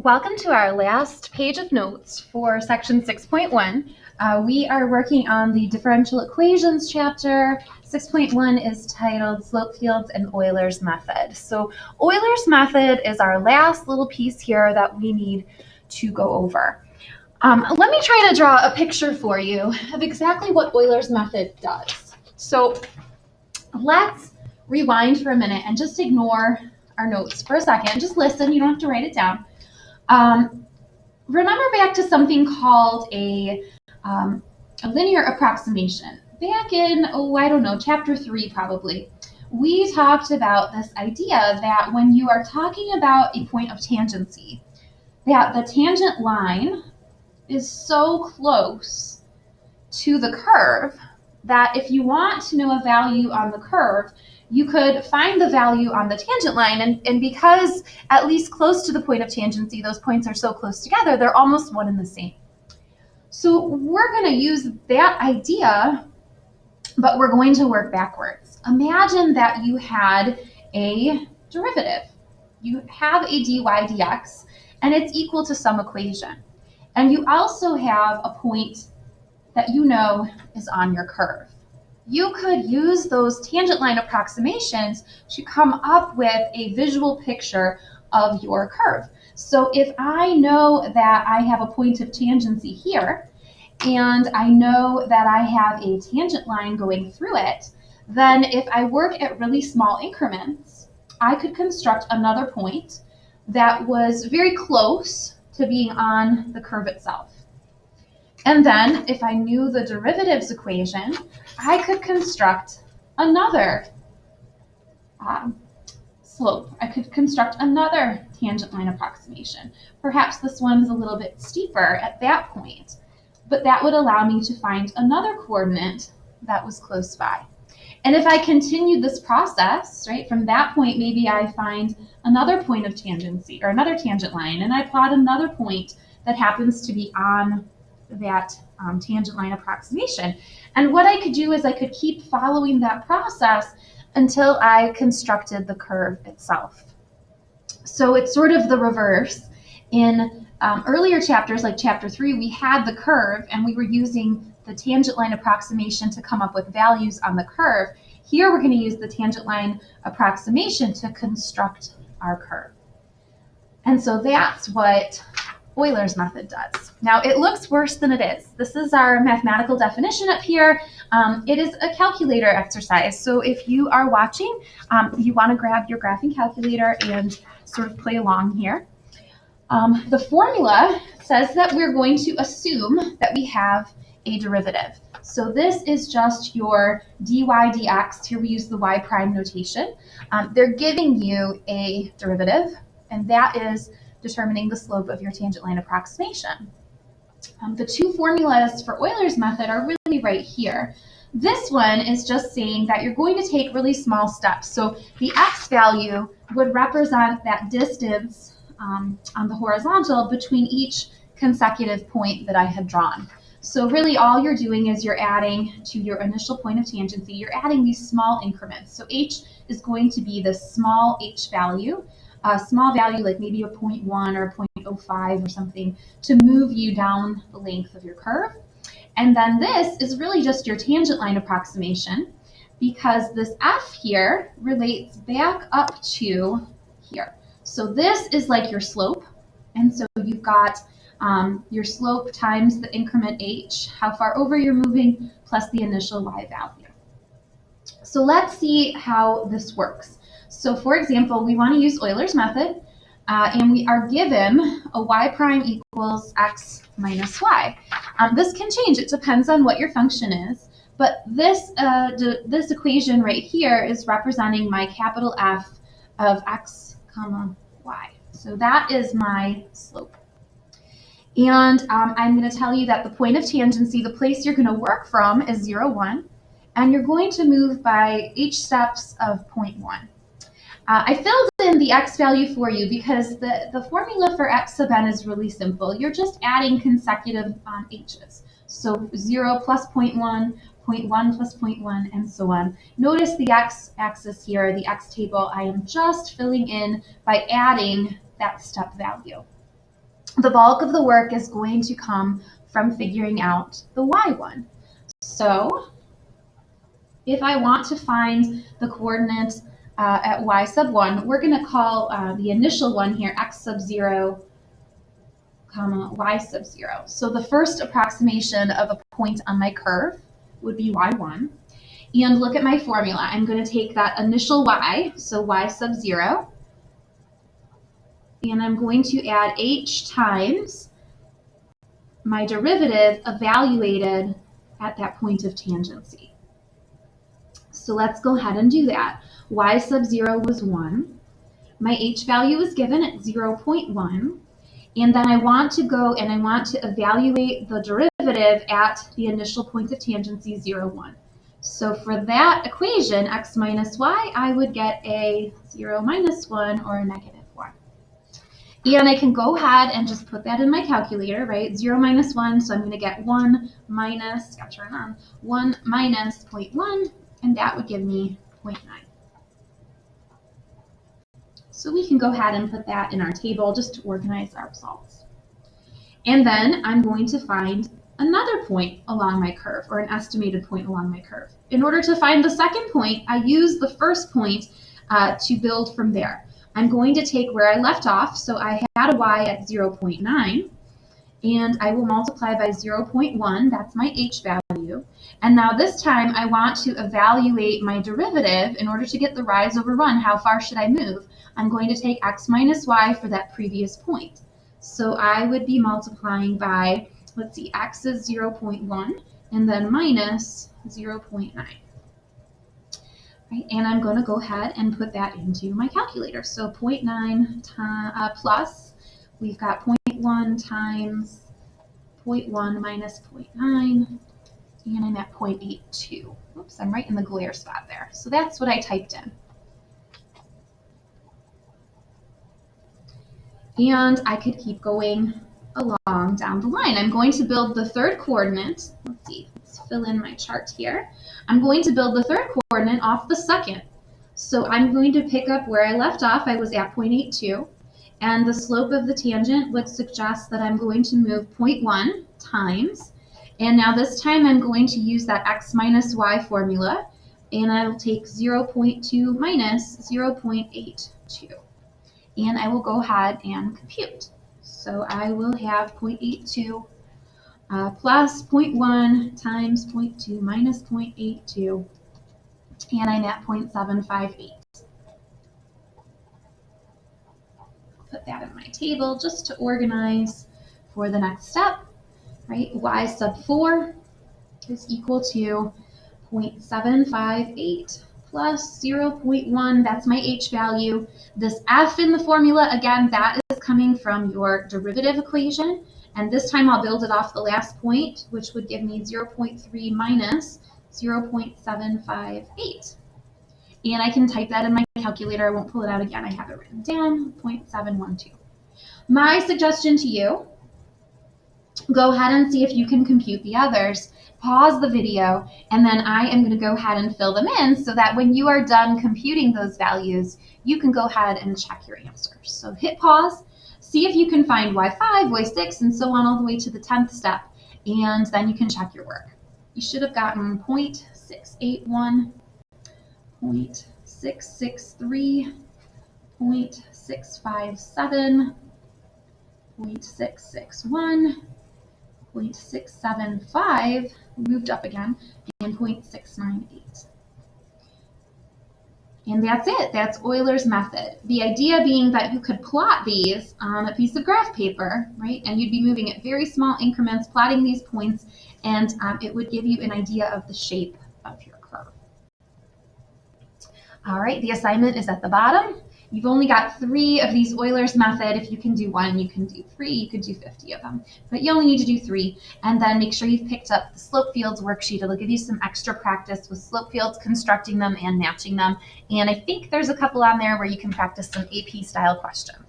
Welcome to our last page of notes for section 6.1. We are working on the differential equations chapter. 6.1 is titled Slope Fields and Euler's Method. So Euler's method is our last little piece here that we need to go over. Let me try to draw a picture for you of exactly what Euler's method does. So let's rewind for a minute and just ignore our notes for a second. Just listen, you don't have to write it down. Remember back to something called a linear approximation. Back in, chapter 3 probably, we talked about this idea that when you are talking about a point of tangency, that the tangent line is so close to the curve that if you want to know a value on the curve, you could find the value on the tangent line, and because at least close to the point of tangency, those points are so close together, they're almost one and the same. So we're going to use that idea, but we're going to work backwards. Imagine that you had a derivative. You have a dy dx, and it's equal to some equation. And you also have a point that you know is on your curve. You could use those tangent line approximations to come up with a visual picture of your curve. So if I know that I have a point of tangency here, and I know that I have a tangent line going through it, then if I work at really small increments, I could construct another point that was very close to being on the curve itself. And then if I knew the derivatives equation, I could construct another slope. I could construct another tangent line approximation. Perhaps this one's a little bit steeper at that point, but that would allow me to find another coordinate that was close by. And if I continued this process, right, from that point, maybe I find another point of tangency or another tangent line, and I plot another point that happens to be on that tangent line approximation. And what I could do is I could keep following that process until I constructed the curve itself. So it's sort of the reverse. In earlier chapters, like chapter 3, we had the curve and we were using the tangent line approximation to come up with values on the curve. Here we're going to use the tangent line approximation to construct our curve. And so that's what Euler's method does. Now it looks worse than it is. This is our mathematical definition up here. It is a calculator exercise. So if you are watching, you want to grab your graphing calculator and sort of play along here. The formula says that we're going to assume that we have a derivative. So this is just your dy dx. Here we use the y prime notation. They're giving you a derivative, and that is determining the slope of your tangent line approximation. The two formulas for Euler's method are really right here. This one is just saying that you're going to take really small steps. So the x value would represent that distance on the horizontal between each consecutive point that I had drawn. So really all you're doing is you're adding to your initial point of tangency, you're adding these small increments. So h is going to be the small h value, a small value like maybe a 0.1 or a 0.05 or something to move you down the length of your curve. And then this is really just your tangent line approximation because this f here relates back up to here. So this is like your slope. And so you've got your slope times the increment h, how far over you're moving, plus the initial y value. So let's see how this works. So for example, we want to use Euler's method, and we are given a y prime equals x minus y. This can change. It depends on what your function is. But this equation right here is representing my capital F of x comma y. So that is my slope. And I'm going to tell you that the point of tangency, the place you're going to work from is 0, 1. And you're going to move by h steps of 0.1. I filled in the x value for you because the formula for x sub n is really simple. You're just adding consecutive h's. So 0 plus 0.1, 0.1 plus 0.1, and so on. Notice the x-axis here, the x table, I am just filling in by adding that step value. the bulk of the work is going to come from figuring out the y1. So if I want to find the coordinate at y sub 1, we're going to call the initial one here x sub 0, comma, y sub 0. So the first approximation of a point on my curve would be y1. And look at my formula. I'm going to take that initial y, so y sub 0, and I'm going to add h times my derivative evaluated at that point of tangency. So let's go ahead and do that. Y sub 0 was 1. My h value is given at 0.1. And then I want to go and I want to evaluate the derivative at the initial point of tangency 0, 1. So for that equation, x minus y, I would get a 0 minus 1 or a negative 1. And I can go ahead and just put that in my calculator, right? 0 minus 1, so I'm going to get 1 minus, got to turn on, 1 minus 0.1, and that would give me 0.9. So we can go ahead and put that in our table just to organize our results. And then I'm going to find another point along my curve, or an estimated point along my curve. In order to find the second point, I use the first point to build from there. I'm going to take where I left off, so I had a y at 0.9, and I will multiply by 0.1, that's my h value. And now this time I want to evaluate my derivative in order to get the rise over run. How far should I move? I'm going to take x minus y for that previous point. So I would be multiplying by, let's see, x is 0.1 and then minus 0.9. Right, and I'm going to go ahead and put that into my calculator. So 0.9 plus, we've got 0.1 times 0.1 minus 0.9, and I'm at 0.82. Oops, I'm right in the glare spot there. So that's what I typed in. And I could keep going along down the line. I'm going to build the third coordinate. Let's see, let's fill in my chart here. I'm going to build the third coordinate off the second. So I'm going to pick up where I left off. I was at 0.82. And the slope of the tangent would suggest that I'm going to move 0.1 times. And now this time I'm going to use that x minus y formula. And I will take 0.2 minus 0.82. And I will go ahead and compute. So I will have 0.82 plus 0.1 times 0.2 minus 0.82, and I'm at 0.758. Put that in my table just to organize for the next step, right? Y sub 4 is equal to 0.758 plus 0.1, that's my h value. This f in the formula, again, that is coming from your derivative equation. And this time I'll build it off the last point, which would give me 0.3 minus 0.758. And I can type that in my calculator. I won't pull it out again. I have it written down, 0.712. My suggestion to you, go ahead and see if you can compute the others. Pause the video, and then I am going to go ahead and fill them in so that when you are done computing those values, you can go ahead and check your answers. So hit pause, see if you can find y5, y6, and so on all the way to the 10th step, and then you can check your work. You should have gotten 0.681, 0.663, 0.657, 0.661, 0.675, moved up again, and 0.698. And that's it. That's Euler's method. The idea being that you could plot these on a piece of graph paper, right? And you'd be moving at very small increments, plotting these points, and it would give you an idea of the shape of your curve. All right, the assignment is at the bottom. You've only got 3 of these Euler's method. If you can do 1, you can do 3, you could do 50 of them. But you only need to do 3. And then make sure you've picked up the slope fields worksheet. It'll give you some extra practice with slope fields, constructing them and matching them. And I think there's a couple on there where you can practice some AP style questions.